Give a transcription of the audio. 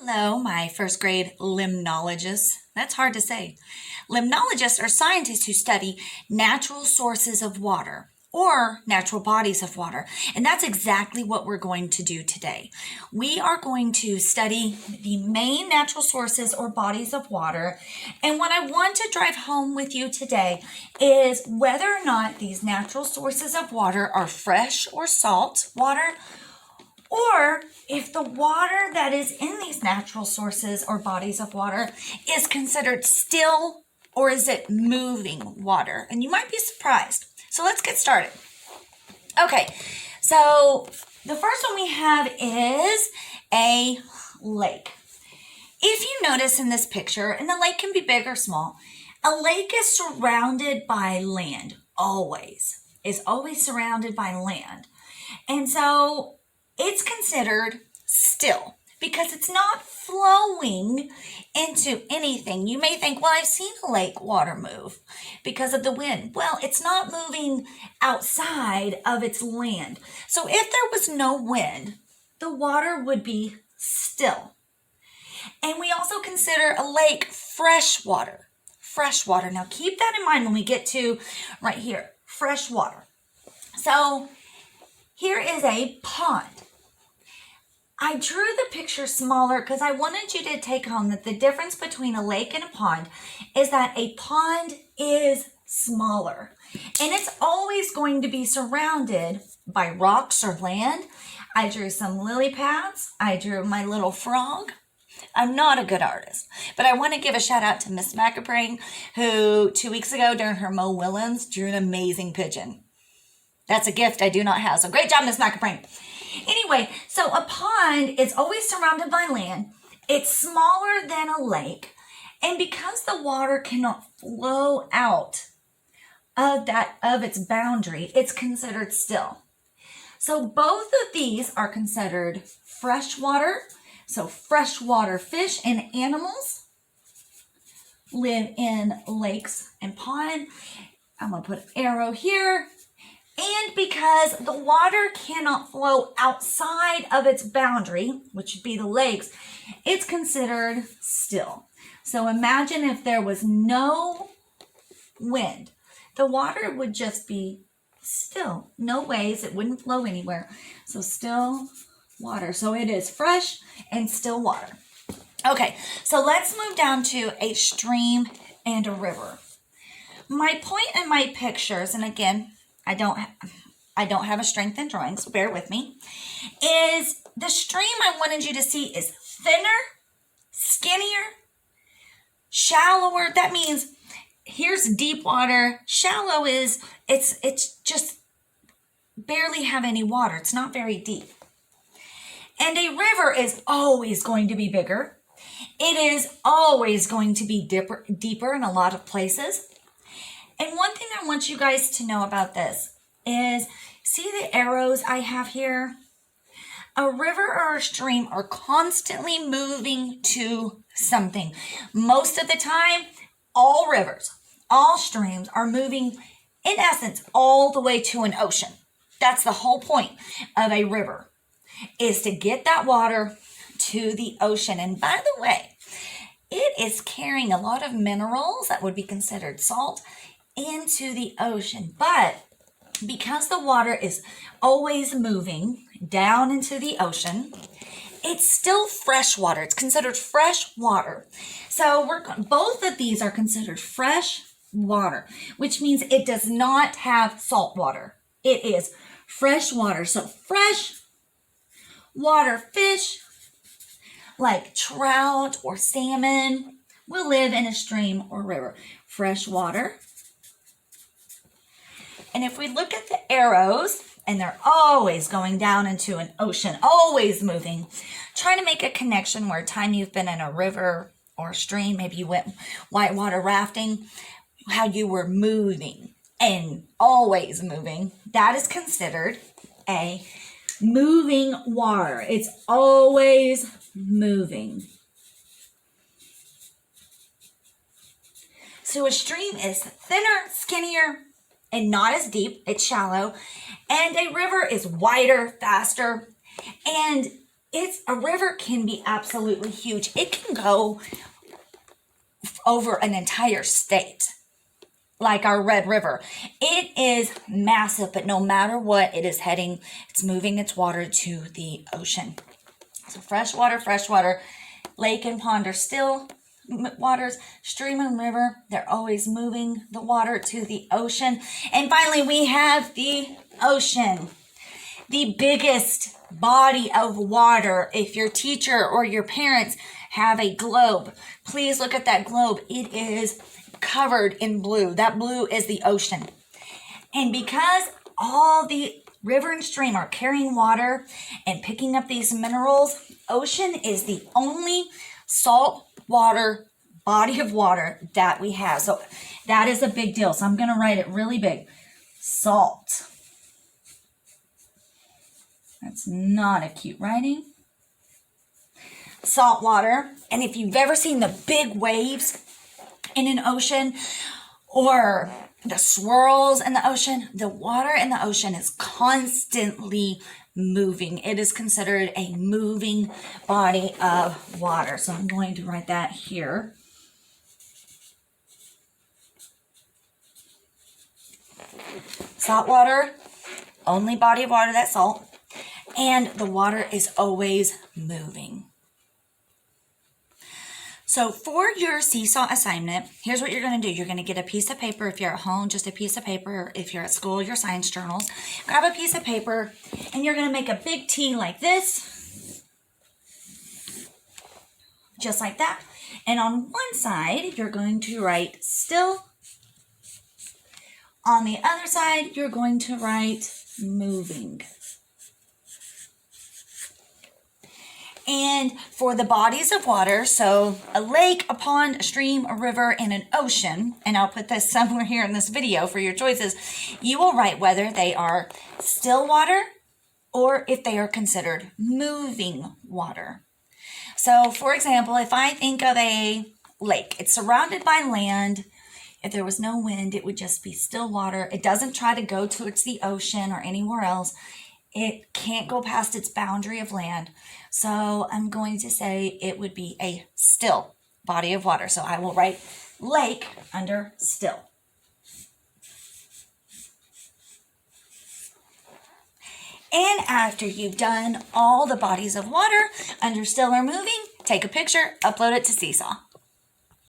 Hello, my first grade limnologists. That's hard to say. Limnologists are scientists who study natural sources of water or natural bodies of water. And that's exactly what we're going to do today. We are going to study the main natural sources or bodies of water. And what I want to drive home with you today is whether or not these natural sources of water are fresh or salt water, or if the water that is in these natural sources or bodies of water is considered still, or is it moving water? And you might be surprised. So let's get started. Okay, so the first one we have is a lake. If you notice in this picture, and the lake can be big or small, a lake is surrounded by land, is always surrounded by land. And so it's considered still because it's not flowing into anything. You may think, well, I've seen a lake water move because of the wind. Well, it's not moving outside of its land. So if there was no wind, the water would be still. And we also consider a lake fresh water. Fresh water. Now keep that in mind when we get to right here, fresh water. So here is a pond. I drew the picture smaller because I wanted you to take home that the difference between a lake and a pond is that a pond is smaller. And it's always going to be surrounded by rocks or land. I drew some lily pads. I drew my little frog. I'm not a good artist, but I want to give a shout out to Miss McApring, who 2 weeks ago during her Mo Willems drew an amazing pigeon. That's a gift I do not have. So great job, Miss McApring. Anyway, so a pond is always surrounded by land. It's smaller than a lake. And because the water cannot flow out of its boundary, it's considered still. So both of these are considered freshwater. So freshwater fish and animals live in lakes and ponds. I'm going to put an arrow here. And because the water cannot flow outside of its boundary, which would be the lakes, it's considered still. So imagine if there was no wind, the water would just be still. No waves, it wouldn't flow anywhere. So still water. So it is fresh and still water. Okay, so let's move down to a stream and a river. My point in my pictures, and again, I don't have a strength in drawing, so bear with me, is the stream I wanted you to see is thinner, skinnier, shallower. That means here's deep water. Shallow is, it's just barely have any water. It's not very deep. And a river is always going to be bigger. It is always going to be deeper in a lot of places. And one thing I want you guys to know about this is, see the arrows I have here? A river or a stream are constantly moving to something. Most of the time, all rivers, all streams are moving, in essence, all the way to an ocean. That's the whole point of a river, is to get that water to the ocean. And by the way, it is carrying a lot of minerals that would be considered salt into the ocean. But because the water is always moving down into the ocean, it's still fresh water. It's considered fresh water. So both of these are considered fresh water, which means it does not have salt water. It is fresh water. So fresh water fish like trout or salmon will live in a stream or river. Fresh water. And if we look at the arrows, and they're always going down into an ocean, always moving, try to make a connection where time you've been in a river or a stream, maybe you went whitewater rafting, how you were moving and always moving. That is considered a moving water. It's always moving. So a stream is thinner, skinnier, and not as deep. It's shallow. And a river is wider, faster, and a river can be absolutely huge. It can go over an entire state, like our Red River. It is massive, but no matter what, it is heading, it's moving its water to the ocean. So freshwater, lake and pond are still waters, stream and river, they're always moving the water to the ocean. And finally, we have the ocean, the biggest body of water. If your teacher or your parents have a globe, please look at that globe. It is covered in blue. That blue is the ocean. And because all the river and stream are carrying water and picking up these minerals, ocean is the only salt water body of water that we have. So that is a big deal. So I'm going to write it really big. Salt. That's not a cute writing. Salt water. And if you've ever seen the big waves in an ocean or the swirls in the ocean, the water in the ocean is constantly moving. It is considered a moving body of water. So I'm going to write that here. Salt water, only body of water that's salt, and the water is always moving. So for your seesaw assignment, here's what you're going to do. You're going to get a piece of paper. If you're at home, just a piece of paper. If you're at school, your science journals. Grab a piece of paper, and you're going to make a big T like this. Just like that. And on one side, you're going to write still. On the other side, you're going to write moving. And for the bodies of water, so a lake, a pond, a stream, a river, and an ocean, and I'll put this somewhere here in this video for your choices, you will write whether they are still water or if they are considered moving water. So, for example, if I think of a lake, it's surrounded by land. If there was no wind, it would just be still water. It doesn't try to go towards the ocean or anywhere else. It can't go past its boundary of land. So I'm going to say it would be a still body of water. So I will write lake under still. And after you've done all the bodies of water under still or moving, take a picture, upload it to Seesaw.